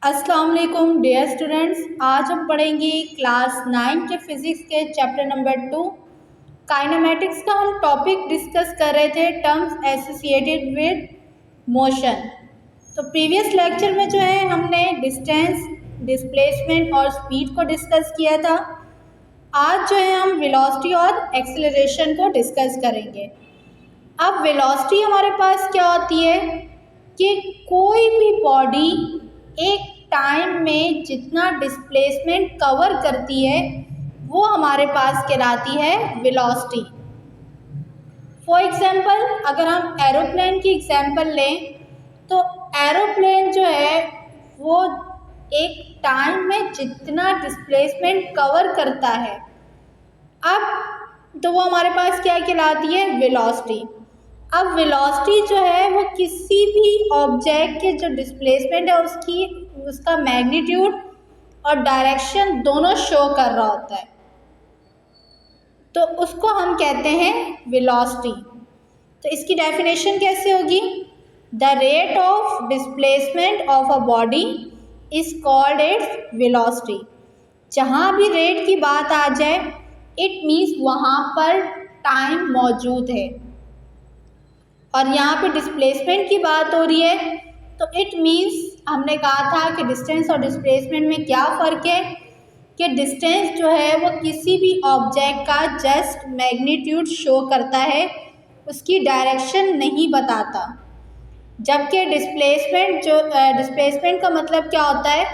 अस्सलाम वालेकुम dear students. आज हम पढ़ेंगे क्लास 9 के फिज़िक्स के चैप्टर नंबर 2 काइनेमेटिक्स का। हम टॉपिक डिस्कस कर रहे थे टर्म्स एसोसिएटेड विद मोशन। तो प्रीवियस लेक्चर में जो है हमने डिस्टेंस, डिस्प्लेसमेंट और स्पीड को डिस्कस किया था। आज जो है हम वेलोसिटी और एक्सेलरेशन को डिस्कस करेंगे। अब वेलोसिटी हमारे पास क्या होती है कि कोई भी बॉडी एक टाइम में जितना डिस्प्लेसमेंट कवर करती है वो हमारे पास कहलाती है वेलोसिटी। फॉर एग्जांपल अगर हम एरोप्लेन की एग्जांपल लें तो एरोप्लेन जो है वो एक टाइम में जितना डिस्प्लेसमेंट कवर करता है अब तो वो हमारे पास क्या कहलाती है वेलोसिटी। अब वेलोसिटी जो है वो किसी भी ऑब्जेक्ट के जो डिस्प्लेसमेंट है उसका मैग्नीट्यूड और डायरेक्शन दोनों शो कर रहा होता है, तो उसको हम कहते हैं वेलोसिटी। तो इसकी डेफिनेशन कैसे होगी? The rate of displacement of a body is called its velocity. जहाँ भी रेट की बात आ जाए इट मीन्स वहाँ पर टाइम मौजूद है, और यहाँ पे डिस्प्लेसमेंट की बात हो रही है तो इट मीन्स हमने कहा था कि डिस्टेंस और डिस्प्लेसमेंट में क्या फ़र्क है कि डिस्टेंस जो है वो किसी भी ऑब्जेक्ट का जस्ट मैग्नीट्यूड शो करता है, उसकी डायरेक्शन नहीं बताता। जबकि डिस्प्लेसमेंट का मतलब क्या होता है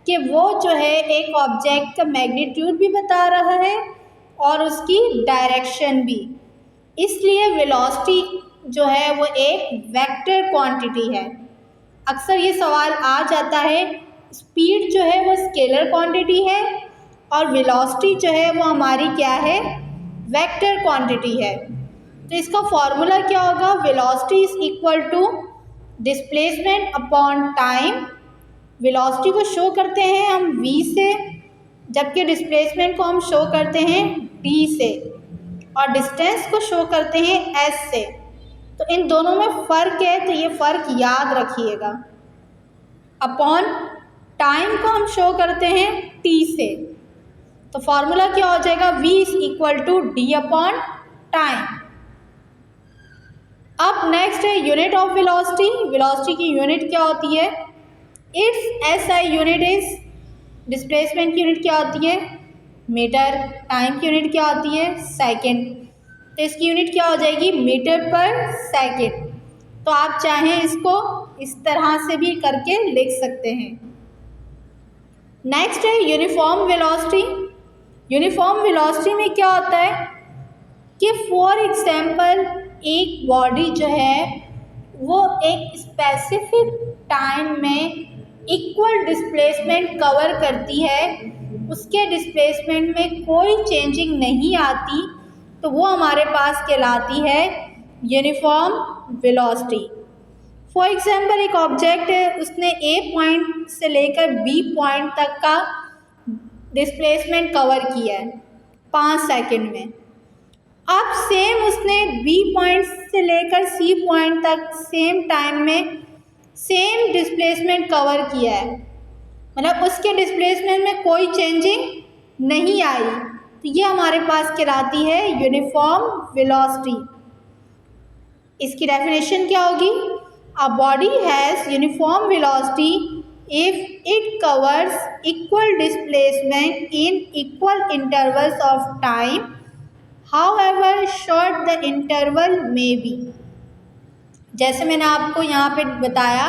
कि वो जो है एक ऑब्जेक्ट का मैग्नीट्यूड भी बता रहा है और उसकी डायरेक्शन भी। इसलिए वेलोसिटी जो है वो एक वेक्टर क्वांटिटी है। अक्सर ये सवाल आ जाता है, स्पीड जो है वो स्केलर क्वांटिटी है और वेलोसिटी जो है वो हमारी क्या है, वेक्टर क्वांटिटी है। तो इसका फॉर्मूला क्या होगा? Velocity is equal to displacement upon time. Velocity को शो करते हैं हम v से, जबकि डिस्प्लेसमेंट को हम शो करते हैं d से, और डिस्टेंस को शो करते हैं s से। तो इन दोनों में फ़र्क है, तो ये फ़र्क याद रखिएगा। अपॉन टाइम को हम शो करते हैं t से, तो फॉर्मूला क्या हो जाएगा? v is equal to D upon time. अब नेक्स्ट है यूनिट ऑफ वेलोसिटी। वेलोसिटी की यूनिट क्या होती है? Its SI unit is, displacement की यूनिट क्या होती है? मीटर। टाइम की यूनिट क्या होती है? सेकेंड। तो इसकी यूनिट क्या हो जाएगी? Metre per second. तो आप चाहें इसको इस तरह से भी करके लिख सकते हैं। नेक्स्ट है यूनिफॉर्म वेलोसिटी। यूनिफॉर्म वेलोसिटी में क्या होता है कि फॉर एग्जांपल एक बॉडी जो है वो एक स्पेसिफिक टाइम में इक्वल डिस्प्लेसमेंट कवर करती है, उसके डिस्प्लेसमेंट में कोई चेंजिंग नहीं आती, तो वो हमारे पास कहलाती है यूनिफॉर्म वेलोसिटी। फॉर एग्जांपल एक ऑब्जेक्ट है, उसने ए पॉइंट से लेकर बी पॉइंट तक का डिस्प्लेसमेंट कवर किया है 5 सेकंड में। अब सेम उसने बी पॉइंट से लेकर सी पॉइंट तक सेम टाइम में सेम डिस्प्लेसमेंट कवर किया है, मतलब उसके डिस्प्लेसमेंट में कोई चेंजिंग नहीं आई, तो ये हमारे पास कहलाती है यूनिफॉर्म वेलोसिटी। इसकी डेफिनेशन क्या होगी? A body has uniform velocity if it covers equal displacement in equal intervals of time, however short the interval में बी। जैसे मैंने आपको यहाँ पे बताया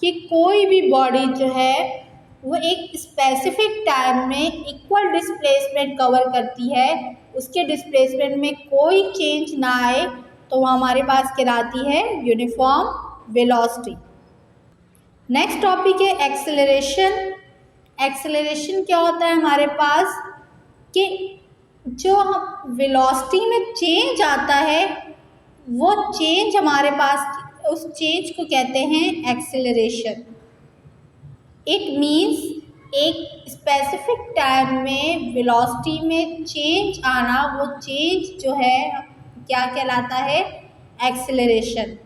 कि कोई भी बॉडी जो है वो एक स्पेसिफिक टाइम में इक्वल डिस्प्लेसमेंट कवर करती है, उसके डिस्प्लेसमेंट में कोई चेंज ना आए, तो वो हमारे पास कहलाती है यूनिफॉर्म वेलोसिटी। नेक्स्ट टॉपिक है एक्सेलरेशन। एक्सेलरेशन क्या होता है हमारे पास कि जो वेलोसिटी में चेंज आता है वो चेंज हमारे पास, उस चेंज को कहते हैं एक्सेलरेशन। इट मीन्स एक स्पेसिफिक टाइम में वेलोसिटी में चेंज आना, वो चेंज जो है क्या कहलाता है? एक्सेलरेशन।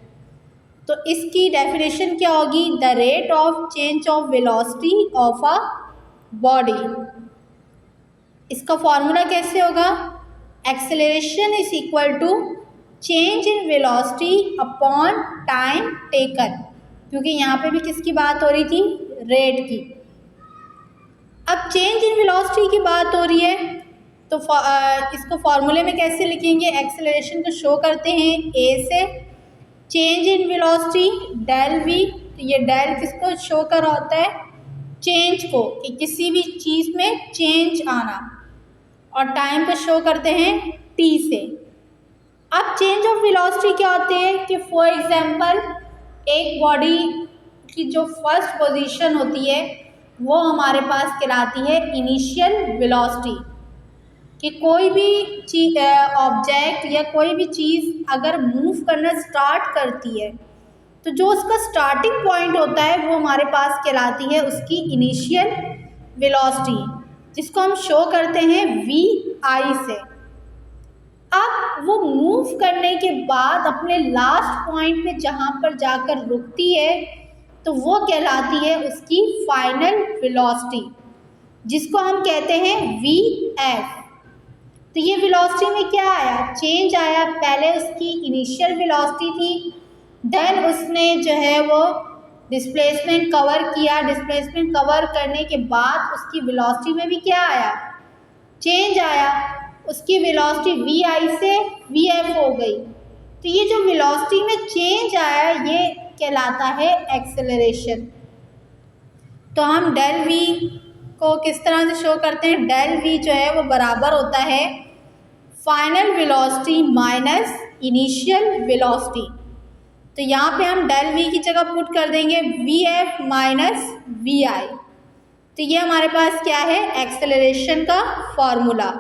तो इसकी डेफिनेशन क्या होगी? The rate of change of velocity of a body. इसका फॉर्मूला कैसे होगा? Acceleration is equal to change in velocity upon time taken, क्योंकि यहाँ पे भी किसकी बात हो रही थी? रेट की। अब चेंज इन वेलोसिटी की बात हो रही है तो इसको फॉर्मूले में कैसे लिखेंगे? एक्सेलरेशन को शो करते हैं ए से, change in velocity del V, तो ये डेल किसको शो कर रहा होता है? चेंज को, कि किसी भी चीज़ में चेंज आना, और टाइम को शो करते हैं टी से। अब चेंज ऑफ वेलोसिटी क्या होते हैं कि फॉर एग्जांपल एक बॉडी की जो फर्स्ट पोजीशन होती है वो हमारे पास कहलाती है इनिशियल वेलोसिटी, कि कोई भी चीज ऑब्जेक्ट या कोई भी चीज़ अगर मूव करना स्टार्ट करती है तो जो उसका स्टार्टिंग पॉइंट होता है वो हमारे पास कहलाती है उसकी इनिशियल वेलोसिटी, जिसको हम शो करते हैं वी आई से। अब वो मूव करने के बाद अपने लास्ट पॉइंट पे जहाँ पर जाकर रुकती है तो वो कहलाती है उसकी फाइनल वेलोसिटी, जिसको हम कहते हैं वी एफ। तो ये वेलोसिटी में क्या आया? चेंज आया। पहले उसकी इनिशियल वेलोसिटी थी, देन उसने जो है वो डिस्प्लेसमेंट कवर किया, डिस्प्लेसमेंट कवर करने के बाद उसकी वेलोसिटी में भी क्या आया? चेंज आया। उसकी वेलोसिटी वी आई से वी एफ हो गई। तो ये जो वेलोसिटी में चेंज आया ये कहलाता है एक्सेलरेशन। तो हम डेल वी को किस तरह से शो करते हैं? डेल वी जो है वो बराबर होता है final velocity minus initial velocity. तो यहाँ पे हम डेल वी की जगह पुट कर देंगे वी एफ माइनस वी आई। तो ये हमारे पास क्या है? एक्सेलरेशन का फॉर्मूला।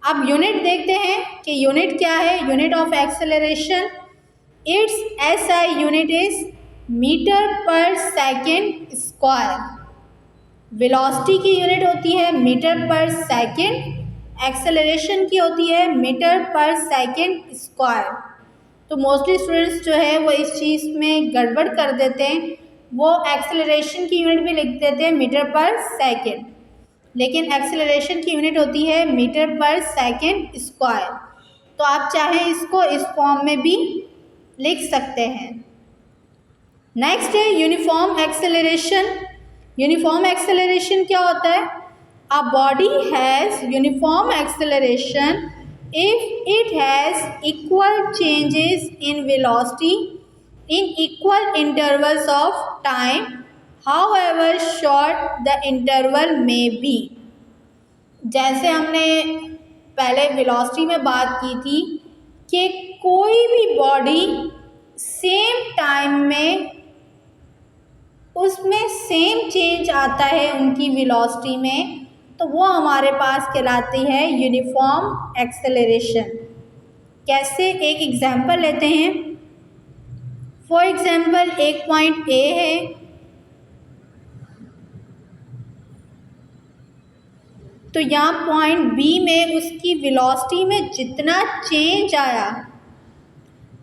अब यूनिट देखते हैं कि यूनिट क्या है। Unit of acceleration, its S I unit is metre per second square. Velocity की यूनिट होती है मीटर पर सेकेंड, एक्सेलरेशन की होती है मीटर पर सेकेंड स्क्वायर। तो मोस्टली स्टूडेंट्स जो है वो इस चीज़ में गड़बड़ कर देते हैं, वो एक्सेलरेशन की यूनिट भी लिख देते हैं मीटर पर सेकेंड, लेकिन एक्सेलरेशन की यूनिट होती है मीटर पर सेकेंड स्क्वायर। तो आप चाहें इसको इस फॉर्म में भी लिख सकते हैं। नेक्स्ट है यूनिफॉर्म एक्सेलरेशन। यूनिफॉर्म एक्सेलरेशन क्या होता है? A body has uniform acceleration if it has equal changes in velocity in equal intervals of time, however short the interval may be। जैसे हमने पहले वेलोसिटी में बात की थी कि कोई भी बॉडी सेम टाइम में उसमें सेम चेंज आता है उनकी वेलोसिटी में, तो वो हमारे पास कहलाती है यूनिफॉर्म एक्सेलरेशन। कैसे? एक एग्जांपल लेते हैं। फॉर एग्जांपल एक पॉइंट ए है, तो यहाँ पॉइंट बी में उसकी वेलोसिटी में जितना चेंज आया,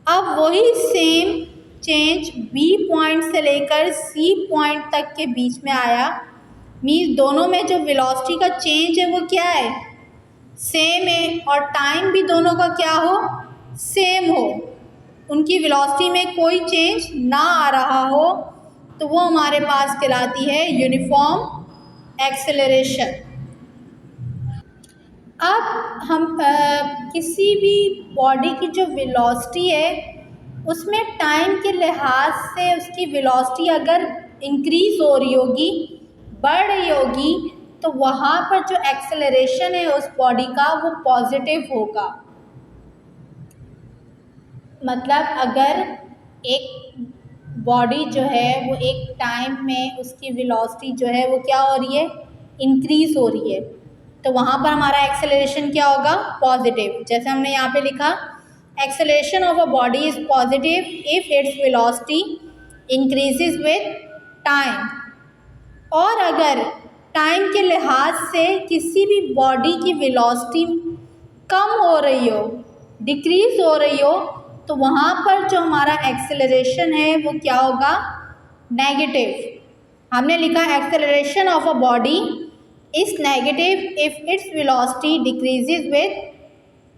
अब वही सेम चेंज बी पॉइंट से लेकर सी पॉइंट तक के बीच में आया। मीन्स दोनों में जो वेलोसिटी का चेंज है वो क्या है? सेम है, और टाइम भी दोनों का क्या हो? सेम हो, उनकी वेलोसिटी में कोई चेंज ना आ रहा हो, तो वो हमारे पास कहलाती है यूनिफॉर्म एक्सेलरेशन। अब हम किसी भी बॉडी की जो वेलोसिटी है उसमें टाइम के लिहाज से उसकी वेलोसिटी अगर इंक्रीज़ हो रही होगी, बढ़ रही होगी, तो वहाँ पर जो एक्सेलरेशन है उस बॉडी का वो पॉजिटिव होगा। मतलब अगर एक बॉडी जो है वो एक टाइम में उसकी वेलोसिटी जो है वो क्या हो रही है? इंक्रीज़ हो रही है, तो वहाँ पर हमारा एक्सेलरेशन क्या होगा? पॉजिटिव। जैसे हमने यहाँ पे लिखा acceleration of a body is positive if its velocity increases with time. और अगर टाइम के लिहाज से किसी भी बॉडी की वेलोसिटी कम हो रही हो, डिक्रीज़ हो रही हो, तो वहाँ पर जो हमारा एक्सेलरेशन है वो क्या होगा, नेगेटिव। हमने लिखा acceleration of a body is negative if its velocity decreases with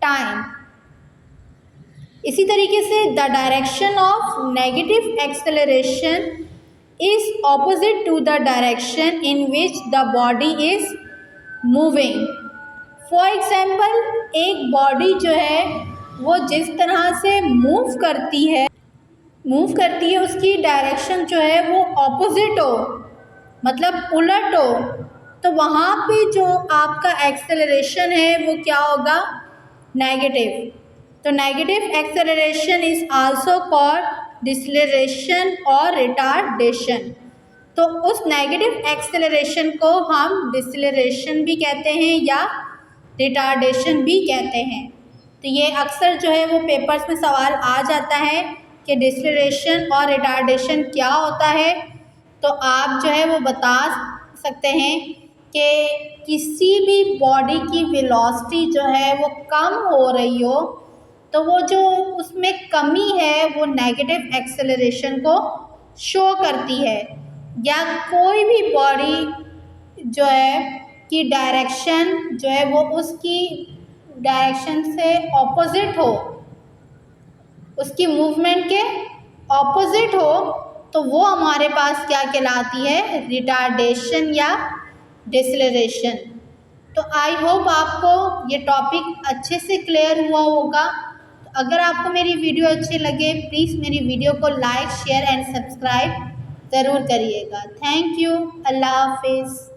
time. इसी तरीके से the direction of negative acceleration is opposite to the direction in which the body is moving. For example, एक बॉडी जो है वो जिस तरह से मूव करती है उसकी डायरेक्शन जो है वो ऑपोजिट हो, मतलब उलट हो, तो वहाँ पे जो आपका एक्सेलरेशन है वो क्या होगा, नेगेटिव। तो negative acceleration is also called deceleration और रिटार्डेशन। तो उस नेगेटिव एक्सेलरेशन को हम डिसलेरेशन भी कहते हैं या रिटार्डेशन भी कहते हैं। तो ये अक्सर जो है वो पेपर्स में सवाल आ जाता है कि डिसलेरेशन और रिटार्डेशन क्या होता है। तो आप जो है वो बता सकते हैं कि किसी भी बॉडी की वेलोसिटी जो है वो कम हो रही हो तो वो जो उसमें कमी है वो नेगेटिव एक्सेलरेशन को शो करती है, या कोई भी बॉडी जो है की डायरेक्शन जो है वो उसकी डायरेक्शन से ऑपोजिट हो, उसकी मूवमेंट के ऑपोजिट हो, तो वो हमारे पास क्या कहलाती है, रिटार्डेशन या डिसलेरेशन। तो आई होप आपको ये टॉपिक अच्छे से क्लियर हुआ होगा। तो अगर आपको मेरी वीडियो अच्छी लगे प्लीज़ मेरी वीडियो को लाइक, शेयर एंड सब्सक्राइब ज़रूर करिएगा। Thank you. अल्लाह हाफिज़।